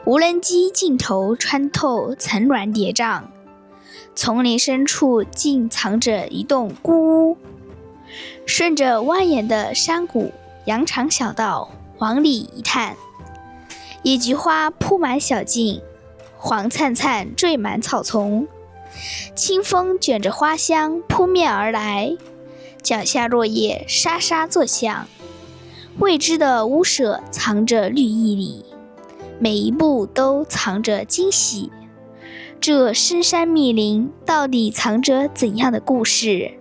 无人机镜头穿透层峦叠嶂，丛林深处竟藏着一栋孤屋。顺着蜿蜒的山谷羊肠小道往里一探，野菊花铺满小径，黄灿灿缀满草丛，清风卷着花香扑面而来，脚下落叶沙沙作响。未知的屋舍藏着绿意里，每一步都藏着惊喜。这深山密林到底藏着怎样的故事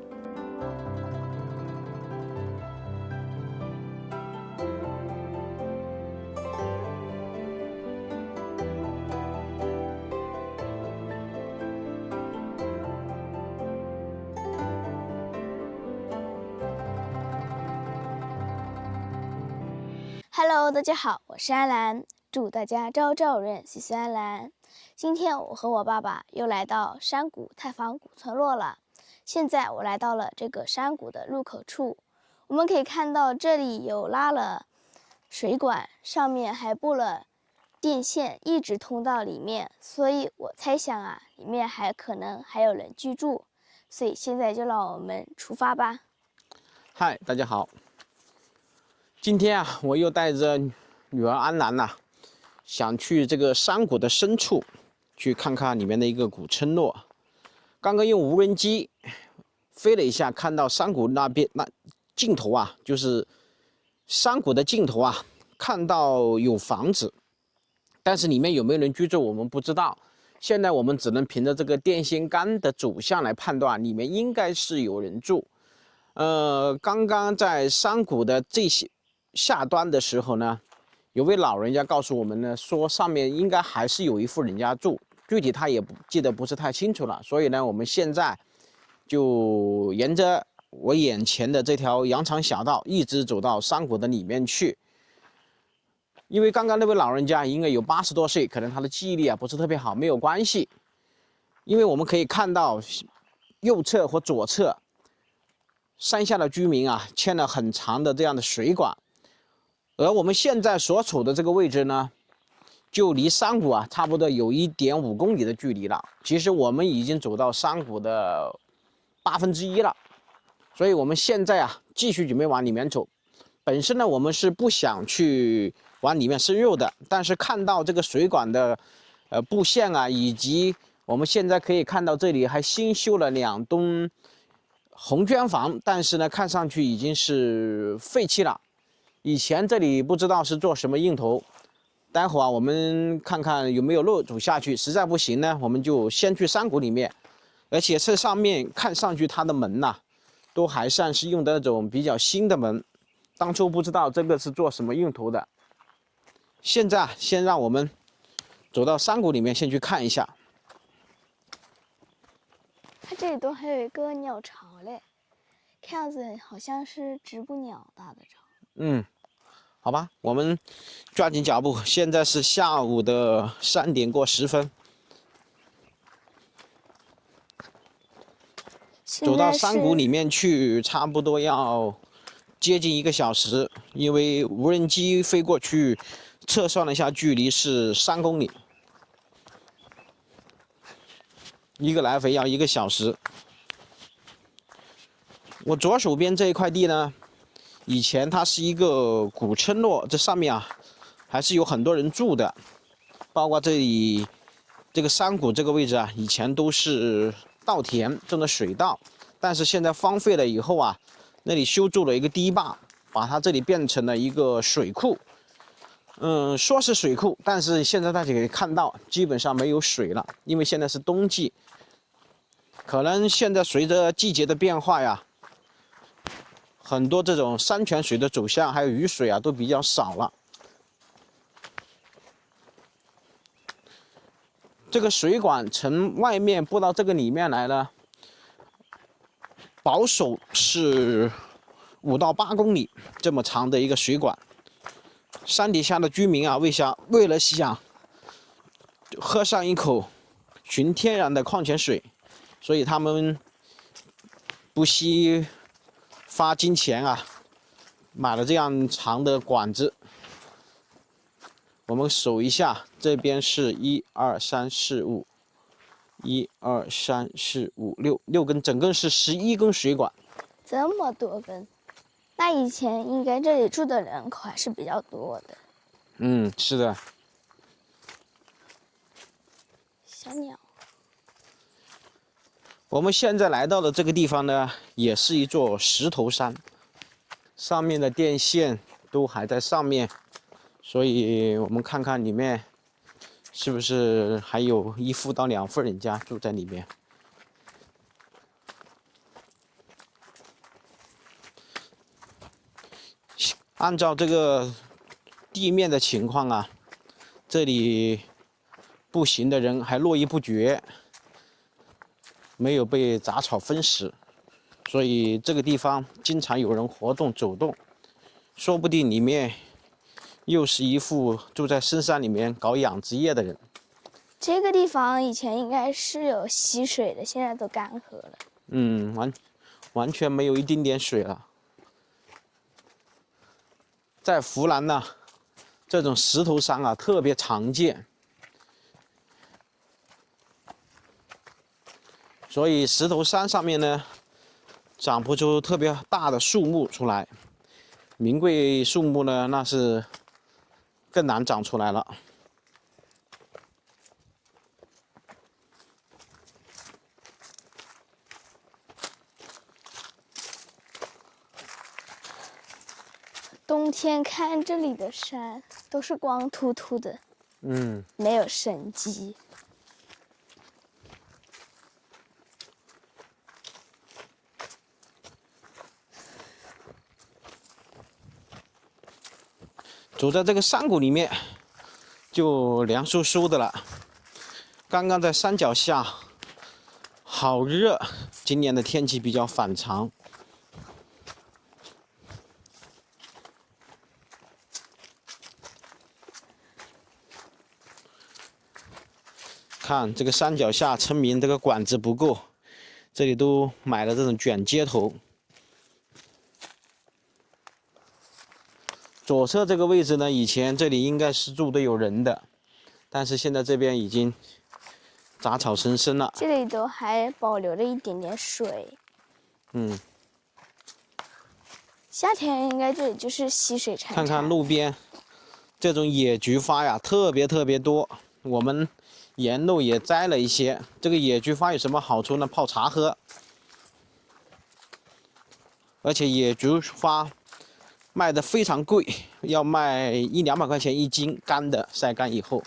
？Hello， 大家好，我是安兰，祝大家朝朝润，岁岁安兰。今天我和我爸爸又来到山谷探访古村落了。现在我来到了这个山谷的入口处，我们可以看到这里有拉了水管，上面还布了电线，一直通到里面，所以我猜想啊，里面可能还有人居住。所以现在就让我们出发吧。嗨，大家好。今天啊，我又带着女儿安兰呐，想去这个山谷的深处去看看里面的一个古村落。刚刚用无人机飞了一下，看到山谷那边尽头啊，就是山谷的尽头啊，看到有房子，但是里面有没有人居住我们不知道。现在我们只能凭着这个电线杆的走向来判断，里面应该是有人住。刚刚在山谷的这些下端的时候呢，有位老人家告诉我们呢，说上面应该还是有一户人家住，具体他也记得不是太清楚了。所以呢，我们现在就沿着我眼前的这条羊肠小道一直走到山谷的里面去。因为刚刚那位老人家应该有80多岁，可能他的记忆力啊不是特别好，没有关系。因为我们可以看到右侧或左侧山下的居民啊牵了很长的这样的水管，而我们现在所处的这个位置呢，就离山谷啊差不多有1.5公里的距离了。其实我们已经走到山谷的1/8了，所以我们现在啊继续准备往里面走。本身呢，我们是不想去往里面深入的，但是看到这个水管的布线啊，以及我们现在可以看到这里还新修了2栋红砖房，但是呢，看上去已经是废弃了。以前这里不知道是做什么用途，待会儿啊，我们看看有没有路走下去。实在不行呢，我们就先去山谷里面。而且这上面看上去它的门呐，都还算是用的那种比较新的门，当初不知道这个是做什么用途的。现在先让我们走到山谷里面，先去看一下。它这里都还有一个鸟巢嘞，看样子好像是直捕鸟搭的巢。好吧，我们抓紧脚步。现在是下午的3点过10分，走到山谷里面去，差不多要接近1个小时，因为无人机飞过去测算了一下距离是3公里，一个来回要1个小时。我左手边这一块地呢，以前它是一个古村落，这上面啊还是有很多人住的，包括这里这个山谷这个位置啊，以前都是稻田种的水稻，但是现在荒废了以后啊，那里修筑了一个堤坝，把它这里变成了一个水库。说是水库，但是现在大家可以看到，基本上没有水了，因为现在是冬季，可能现在随着季节的变化呀，很多这种山泉水的走向还有雨水啊都比较少了。这个水管从外面布到这个里面来呢，保守是5到8公里这么长的一个水管。山底下的居民啊，为了想喝上一口纯天然的矿泉水，所以他们不惜花金钱啊，买了这样长的管子。我们数一下，这边是1、2、3、4、5，1、2、3、4、5、6根，整根是11根水管。这么多根，那以前应该这里住的人口还是比较多的。嗯，是的。小鸟。我们现在来到的这个地方呢，也是一座石头山，上面的电线都还在上面，所以我们看看里面是不是还有1户到2户人家住在里面。按照这个地面的情况啊，这里步行的人还络绎不绝，没有被杂草分食，所以这个地方经常有人活动走动，说不定里面又是一户住在深山里面搞养殖业的人。这个地方以前应该是有溪水的，现在都干涸了。嗯，完全没有一丁点水了。在湖南呢，这种石头山啊特别常见，所以石头山上面呢长不出特别大的树木出来，名贵树木呢那是更难长出来了。冬天看这里的山都是光秃秃的，没有生机。走在这个山谷里面，就凉飕飕的了。刚刚在山脚下，好热，今年的天气比较反常。看这个山脚下，村民这个管子不够，这里都买了这种卷接头。左侧这个位置呢，以前这里应该是住的有人的，但是现在这边已经杂草丛生了。这里都还保留了一点点水。夏天应该这里就是溪水潺潺。看看路边这种野菊花呀，特别多。我们沿路也摘了一些。这个野菊花有什么好处呢？泡茶喝。而且野菊花卖的非常贵，要卖100、200块钱1斤，干的，晒干以后。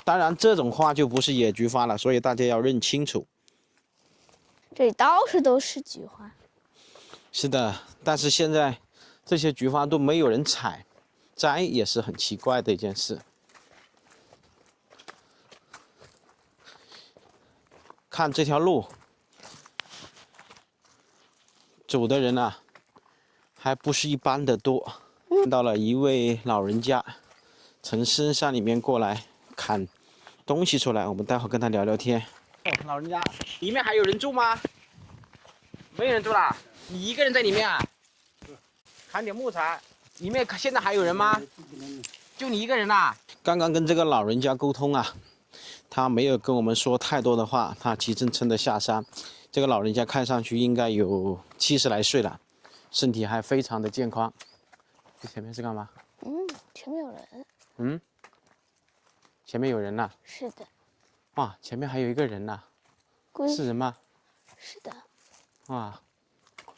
当然，这种花就不是野菊花了，所以大家要认清楚。这里到处都是菊花。是的，但是现在这些菊花都没有人采，摘也是很奇怪的一件事。看这条路，走的人啊，还不是一般的多。看到了一位老人家从深山里面过来砍东西出来，我们待会儿跟他聊聊天。老人家，里面还有人住吗？没有人住啦，你一个人在里面啊？砍点木材，里面现在还有人吗？就你一个人呐？刚刚跟这个老人家沟通啊，他没有跟我们说太多的话，他急蹭蹭的下山。这个老人家看上去应该有70来岁了，身体还非常的健康。这前面是干嘛？前面有人。前面有人呐？是的。哇，前面还有一个人呐？是人吗？是的。哇。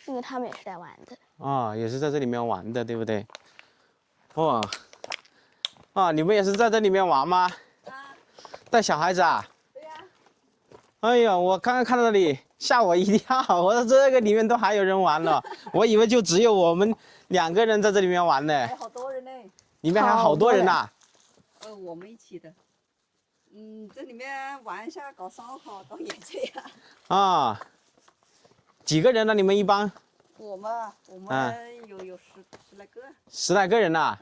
因为他们也是在玩的。也是在这里面玩的，对不对？哇，你们也是在这里面玩吗？带小孩子啊？对呀。哎呀，我刚刚看到那里，吓我一跳！我说这个里面都还有人玩了，我以为就只有我们2个人在这里面玩呢。还好多人呢。里面还有好多人呐。我们一起的。这里面玩一下，搞烧烤，搞野炊呀。几个人呢？你们一般？我们有十来个。10来个人呐。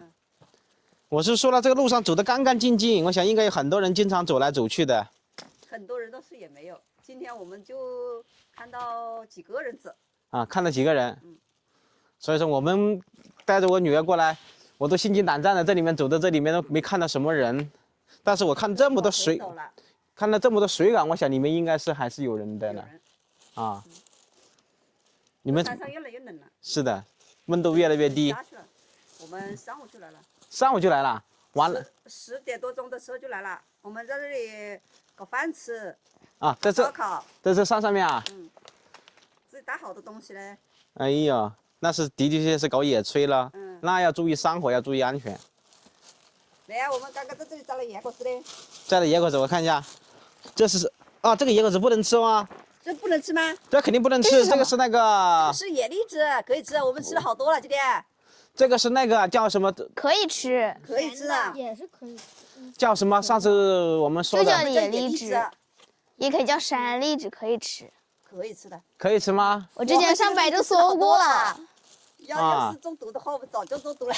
我是说了，这个路上走得干干净净，我想应该有很多人经常走来走去的。很多人倒是也没有，今天我们就看到几个人走。看到几个人。所以说我们带着我女儿过来，我都心惊胆战的，这里面走到这里面都没看到什么人，但是我看这么多水，看到这么多水港，我想里面应该是还是有人的呢。啊，你们山上越来越冷了。是的，温度越来越低。我们上午就来了。上午就来了，完了。10点多钟的时候就来了，我们在这里搞饭吃。啊，在这。烧烤。在这山上面啊。嗯。自己带好多东西嘞。哎呀，那是的确是搞野炊了。嗯。那要注意山火，要注意安全。来呀，我们刚刚在这里摘了野果子嘞。摘了野果子，我看一下，这是啊，这个野果子不能吃吗？这不能吃吗？这肯定不能吃，这个是那个。是野荔枝，可以吃，我们吃了好多了今天。这个是那个叫什么？可以吃，可以吃的，也是可以吃。叫什么？上次我们说的。就叫野荔枝，也可以叫山荔枝，可以吃。可以吃的。可以吃吗？我之前上百度搜过了。要是中毒的话，我们早就中毒了。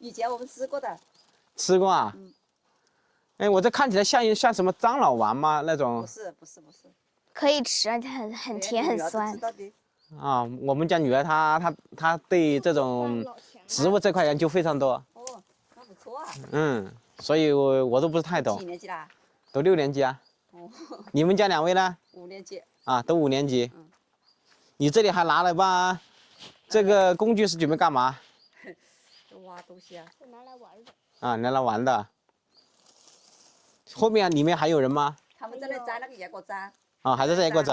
以前我们吃过的。吃过啊？嗯。哎，我这看起来像什么樟脑丸吗？那种？不是。可以吃，而且很甜很酸。啊，我们家女儿她对这种植物这块研究非常多。哦，那不错啊。嗯，所以我都不是太懂。几年级啦？都6年级啊。哦。你们家2位呢？5年级。啊，都5年级。嗯。你这里还拿了把这个工具是准备干嘛？挖东西啊。是拿来玩的。啊，拿来玩的。后面里面还有人吗？他们在那摘那个野果子啊。啊，还在摘野果子。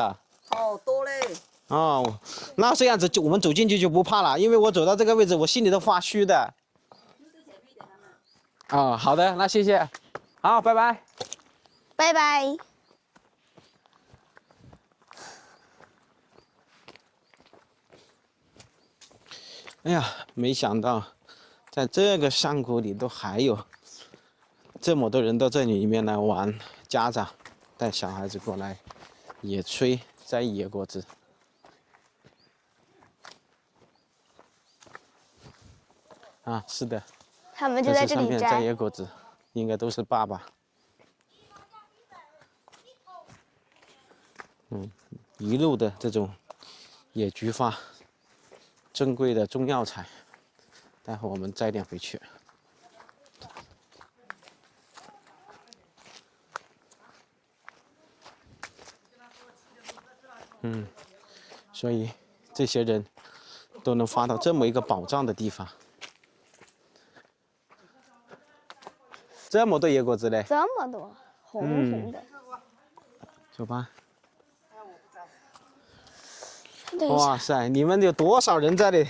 好多嘞。哦，那这样子我们走进去就不怕了，因为我走到这个位置，我心里都发虚的。啊，好的，那谢谢，好，拜拜。拜拜。哎呀，没想到，在这个山谷里都还有这么多人到这里面来玩，家长带小孩子过来野炊摘野果子。啊，是的，他们就在这里摘野果子，应该都是爸爸。一路的这种野菊花，珍贵的中药材，待会我们摘点回去。所以这些人都能发到这么一个宝藏的地方。这么多野果子嘞！这么多，红红的。走吧。哇哇塞，你们有多少人在这里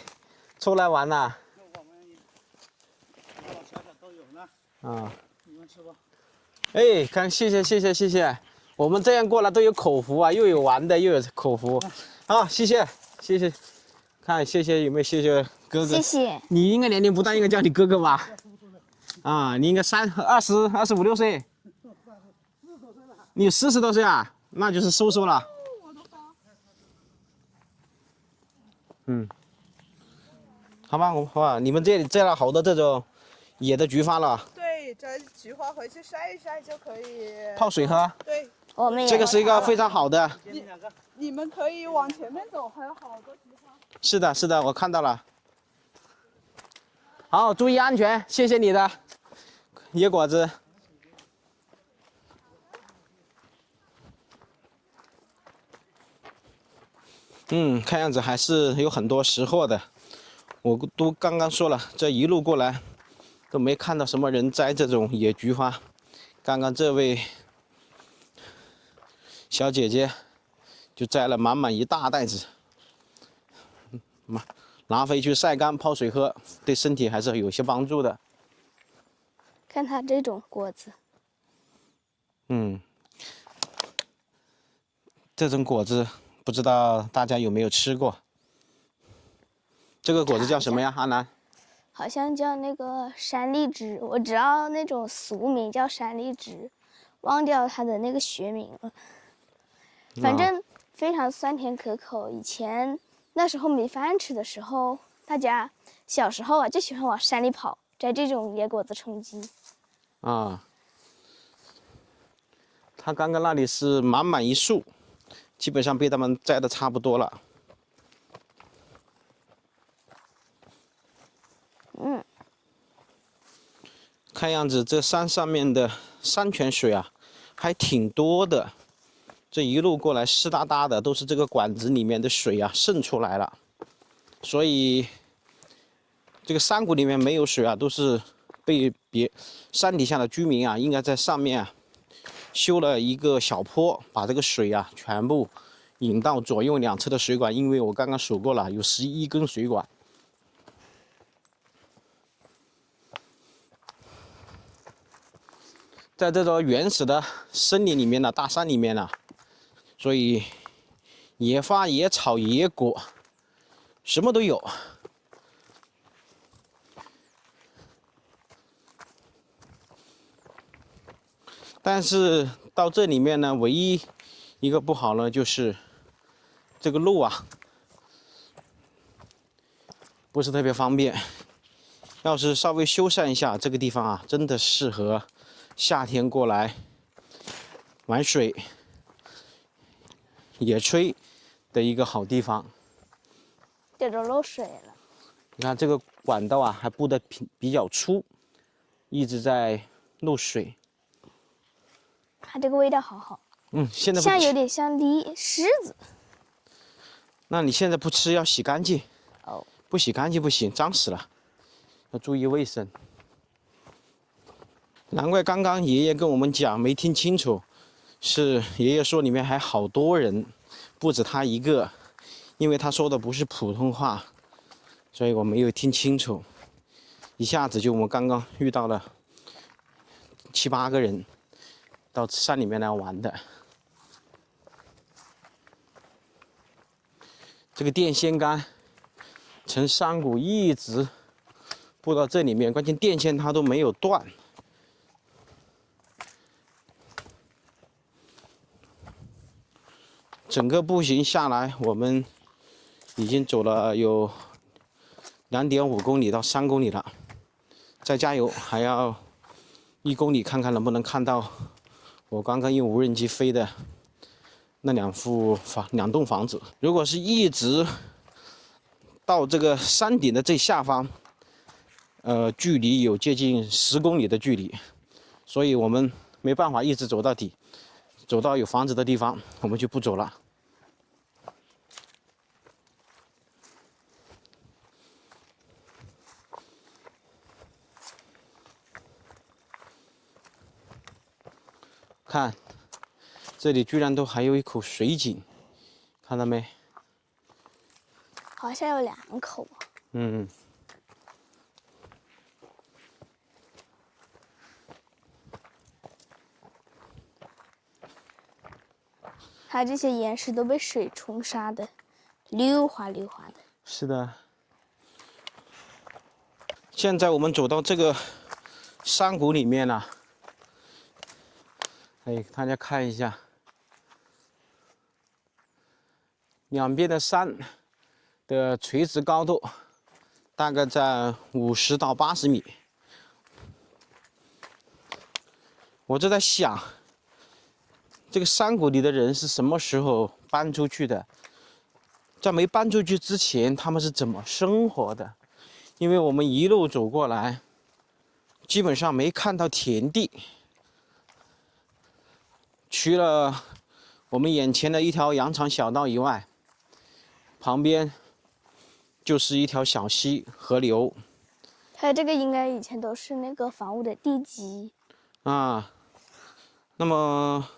出来玩呐？我们大大小小都有呢。啊。你们吃吧。哎，谢谢，我们这样过来都有口福啊，又有玩的，又有口福。好，谢谢，看谢谢有没有谢谢哥哥？谢谢。你应该年龄不大，应该叫你哥哥吧？啊，你应该25、26岁。你40多岁啊？那就是叔叔了。好吧，你们这里摘了好多这种野的菊花了。对，摘菊花回去晒一晒就可以泡水喝。对，我们也这个是一个非常好的。你们可以往前面走，还有好多菊花。是的，我看到了。好，注意安全，谢谢你的野果子。看样子还是有很多识货的。我都刚刚说了，这一路过来都没看到什么人摘这种野菊花。刚刚这位小姐姐就摘了满满一大袋子，拿回去晒干泡水喝，对身体还是有些帮助的。看它这种果子，这种果子不知道大家有没有吃过？这个果子叫什么呀，阿南？好像叫那个山荔枝，我知道那种俗名叫山荔枝，忘掉它的那个学名了。反正非常酸甜可口。以前那时候没饭吃的时候，大家小时候啊就喜欢往山里跑，摘这种野果子充饥。啊，他刚刚那里是满满一树，基本上被他们摘的差不多了。看样子这山上面的山泉水啊，还挺多的。这一路过来湿哒哒的，都是这个管子里面的水啊渗出来了。所以这个山谷里面没有水啊，都是被山底下的居民啊，应该在上面啊修了一个小坡，把这个水啊全部引到左右两侧的水管。因为我刚刚数过了，有11根水管。在这种原始的森林里面呢，大山里面呢，所以野花、野草、野果，什么都有。但是到这里面呢，唯一一个不好呢，就是这个路啊，不是特别方便。要是稍微修缮一下，这个地方啊，真的适合夏天过来玩水、野炊的一个好地方。这都漏水了。你看这个管道啊，还布的比较粗，一直在漏水。它这个味道好好，现在不吃，像有点像狮子。那你现在不吃要洗干净。哦，不洗干净不行，脏死了，要注意卫生。难怪刚刚爷爷跟我们讲没听清楚，是爷爷说里面还好多人，不止他一个，因为他说的不是普通话，所以我没有听清楚。一下子就我们刚刚遇到了7、8个人到山里面来玩的。这个电线杆从山谷一直布到这里面，关键电线它都没有断。整个步行下来，我们已经走了有2.5公里到3公里了，再加油，还要1公里，看看能不能看到我刚刚用无人机飞的那两栋房子。如果是一直到这个山顶的最下方，距离有接近10公里的距离，所以我们没办法一直走到底，走到有房子的地方，我们就不走了。看，这里居然都还有一口水井，看到没？好像有2口啊。它这些岩石都被水冲刷的，溜滑溜滑的。是的。现在我们走到这个山谷里面了，大家看一下，两边的山的垂直高度大概在50到80米。我就在想，这个山谷里的人是什么时候搬出去的？在没搬出去之前，他们是怎么生活的？因为我们一路走过来，基本上没看到田地，除了我们眼前的一条羊肠小道以外，旁边就是一条小溪、河流。它这个应该以前都是那个房屋的地基啊。那么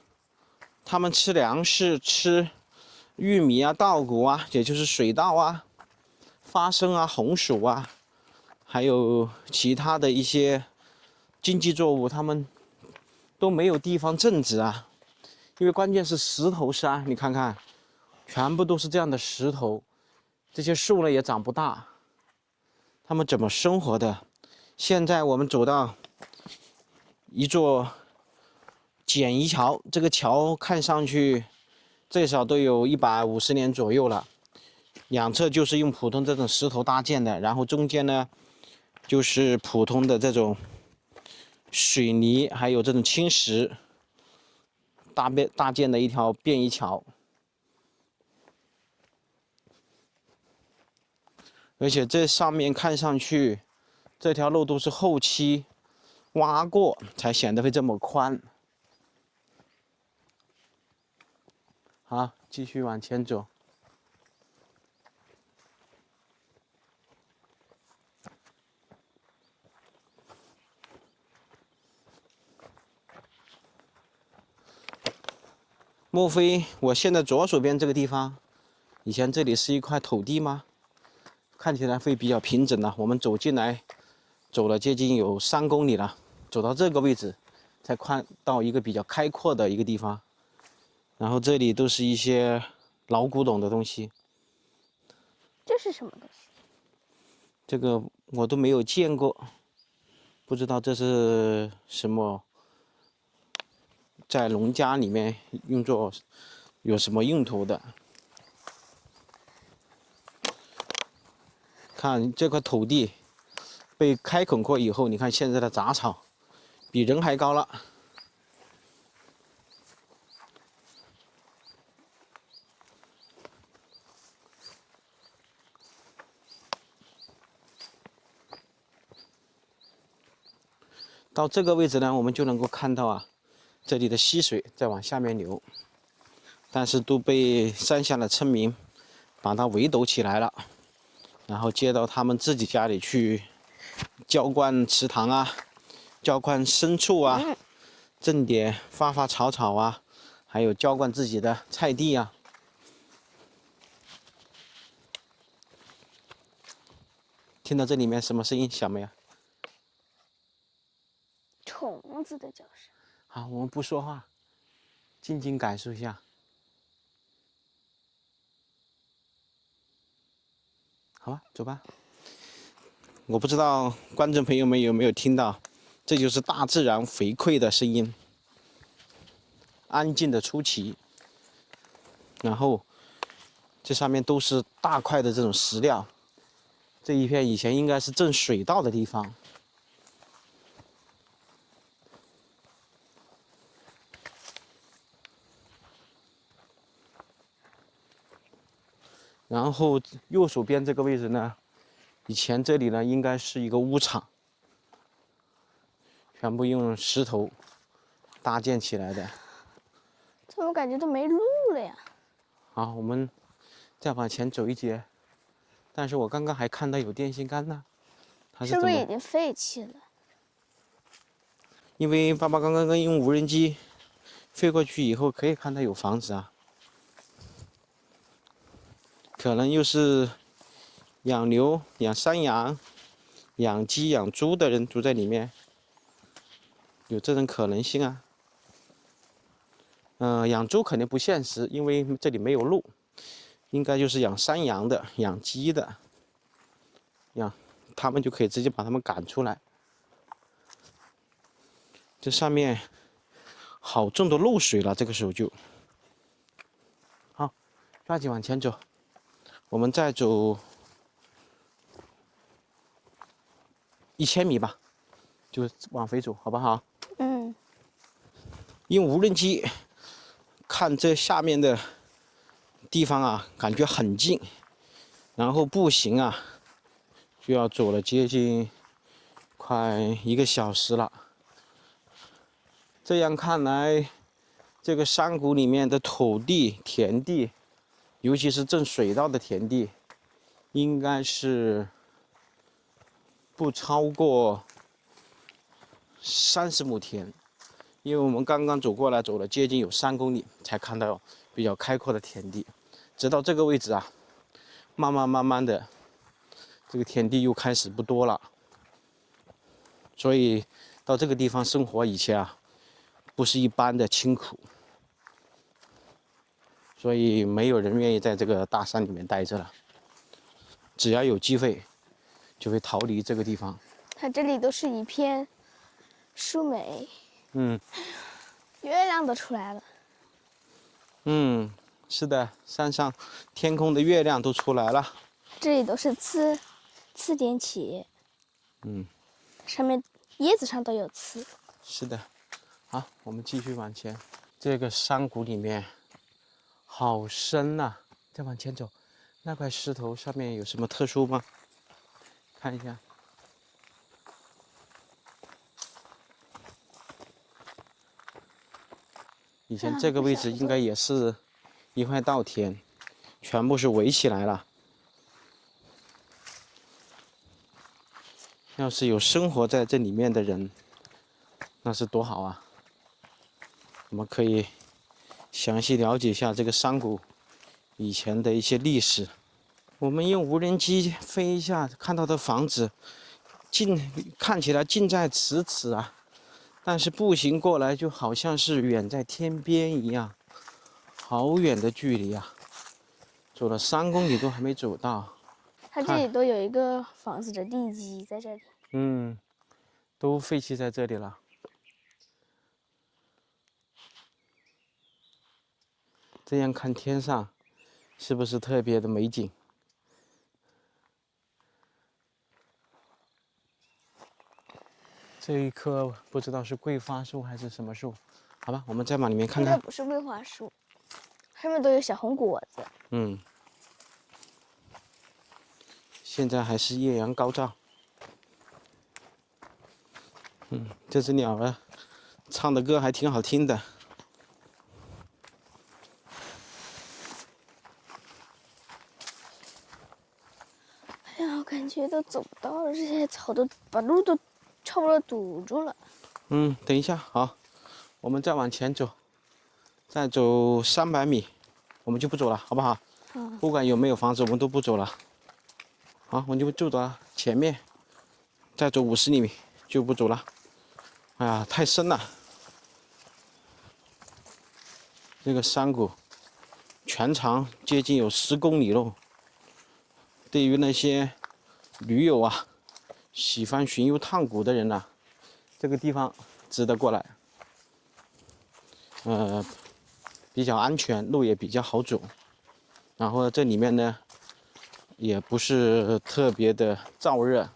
他们吃粮食，吃玉米啊、稻谷啊，也就是水稻啊、花生啊、红薯啊，还有其他的一些经济作物，他们都没有地方种植啊。因为关键是石头山，你看看，全部都是这样的石头，这些树呢也长不大，他们怎么生活的？现在我们走到一座简易桥，这个桥看上去最少都有150年左右了，两侧就是用普通这种石头搭建的，然后中间呢就是普通的这种水泥还有这种青石搭建的一条便衣桥。而且这上面看上去这条路都是后期挖过，才显得会这么宽。好，继续往前走。莫非我现在左手边这个地方，以前这里是一块土地吗？看起来会比较平整了。我们走进来，走了接近有3公里了，走到这个位置，才看到一个比较开阔的一个地方。然后这里都是一些老古董的东西。这是什么东西？这个我都没有见过，不知道这是什么，在农家里面用作有什么用途的。看这块土地被开垦过以后，你看现在的杂草比人还高了。到这个位置呢，我们就能够看到啊，这里的溪水在往下面流，但是都被山下的村民把它围堵起来了，然后接到他们自己家里去浇灌池塘啊，浇灌牲畜啊，挣点发草草啊，还有浇灌自己的菜地啊。听到这里面什么声音响没有？虫子的叫声。好，我们不说话，静静感受一下。好吧，走吧。我不知道观众朋友们有没有听到，这就是大自然回馈的声音，安静的出奇。然后这上面都是大块的这种石料，这一片以前应该是镇水稻的地方。然后右手边这个位置呢，以前这里呢应该是一个屋场，全部用石头搭建起来的。怎么感觉都没路了呀？好，我们再往前走一截，但是我刚刚还看到有电线杆呢，它是怎么？不是已经废弃了？因为爸爸刚刚用无人机飞过去以后，可以看到有房子啊，可能又是养牛、养山羊、养鸡、养猪的人住在里面，有这种可能性啊。养猪肯定不现实，因为这里没有路，应该就是养山羊的、养鸡的，他们就可以直接把他们赶出来。这上面好重的漏水了，这个时候就好，抓紧往前走，我们再走1000米吧，就往回走，好不好？嗯，用无人机看这下面的地方啊，感觉很近，然后步行啊，就要走了接近快1个小时了。这样看来，这个山谷里面的土地、田地，尤其是种水稻的田地，应该是不超过30亩田。因为我们刚刚走过来，走了接近有3公里，才看到比较开阔的田地。直到这个位置啊，慢慢的，这个田地又开始不多了。所以到这个地方生活以前啊，不是一般的清苦。所以没有人愿意在这个大山里面待着了。只要有机会，就会逃离这个地方。它这里都是一片树莓。嗯。月亮都出来了。嗯，是的，山上天空的月亮都出来了。这里都是刺点起。嗯，上面叶子上都有刺。是的。好，我们继续往前。这个山谷里面好深呐，再往前走，那块石头上面有什么特殊吗？看一下。以前这个位置应该也是一块稻田，全部是围起来了。要是有生活在这里面的人，那是多好啊！我们可以详细了解一下这个山谷以前的一些历史。我们用无人机飞一下，看到的房子看起来近在咫尺啊，但是步行过来就好像是远在天边一样，好远的距离啊！走了3公里都还没走到。它这里都有一个房子的地基在这里。嗯，都废弃在这里了。这样看天上，是不是特别的美景？这一棵不知道是桂花树还是什么树，好吧，我们再往里面看看。这个不是桂花树，上面都有小红果子。嗯，现在还是艳阳高照。这只鸟儿唱的歌还挺好听的。哎呀，我感觉都走不到了，这些草都把路都差不多堵住了。等一下，好，我们再往前走，再走300米，我们就不走了，好不好？不管有没有房子，我们都不走了。好，我们就走到前面，再走50厘米就不走了。哎呀，太深了，这个山谷全长接近有10公里喽。对于那些驴友啊，喜欢寻幽探谷的人呐，这个地方值得过来。比较安全，路也比较好走，然后这里面呢，也不是特别的燥热。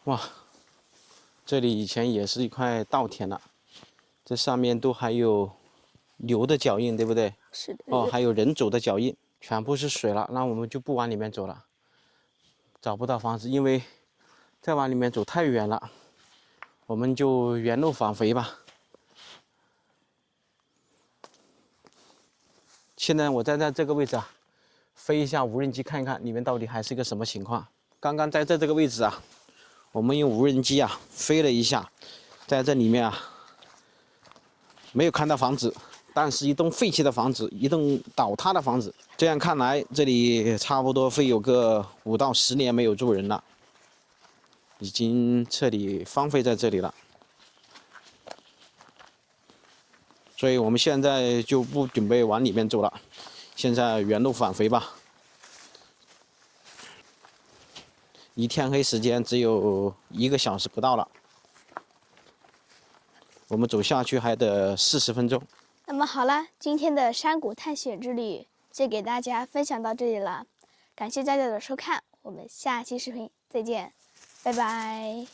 哇，这里以前也是一块稻田了，这上面都还有牛的脚印，对不对？是的。哦，还有人走的脚印，全部是水了，那我们就不往里面走了，找不到房子，因为再往里面走太远了，我们就原路返回吧。现在我站在这个位置啊，飞一下无人机看一看里面到底还是个什么情况。刚刚在这个位置啊，我们用无人机啊飞了一下，在这里面啊没有看到房子，但是一栋废弃的房子，一栋倒塌的房子。这样看来，这里差不多会有个5到10年没有住人了，已经彻底荒废在这里了。所以我们现在就不准备往里面走了，现在原路返回吧。离天黑时间只有1个小时不到了，我们走下去还得40分钟。那么好了，今天的山谷探险之旅就给大家分享到这里了，感谢大家的收看，我们下期视频再见，拜拜。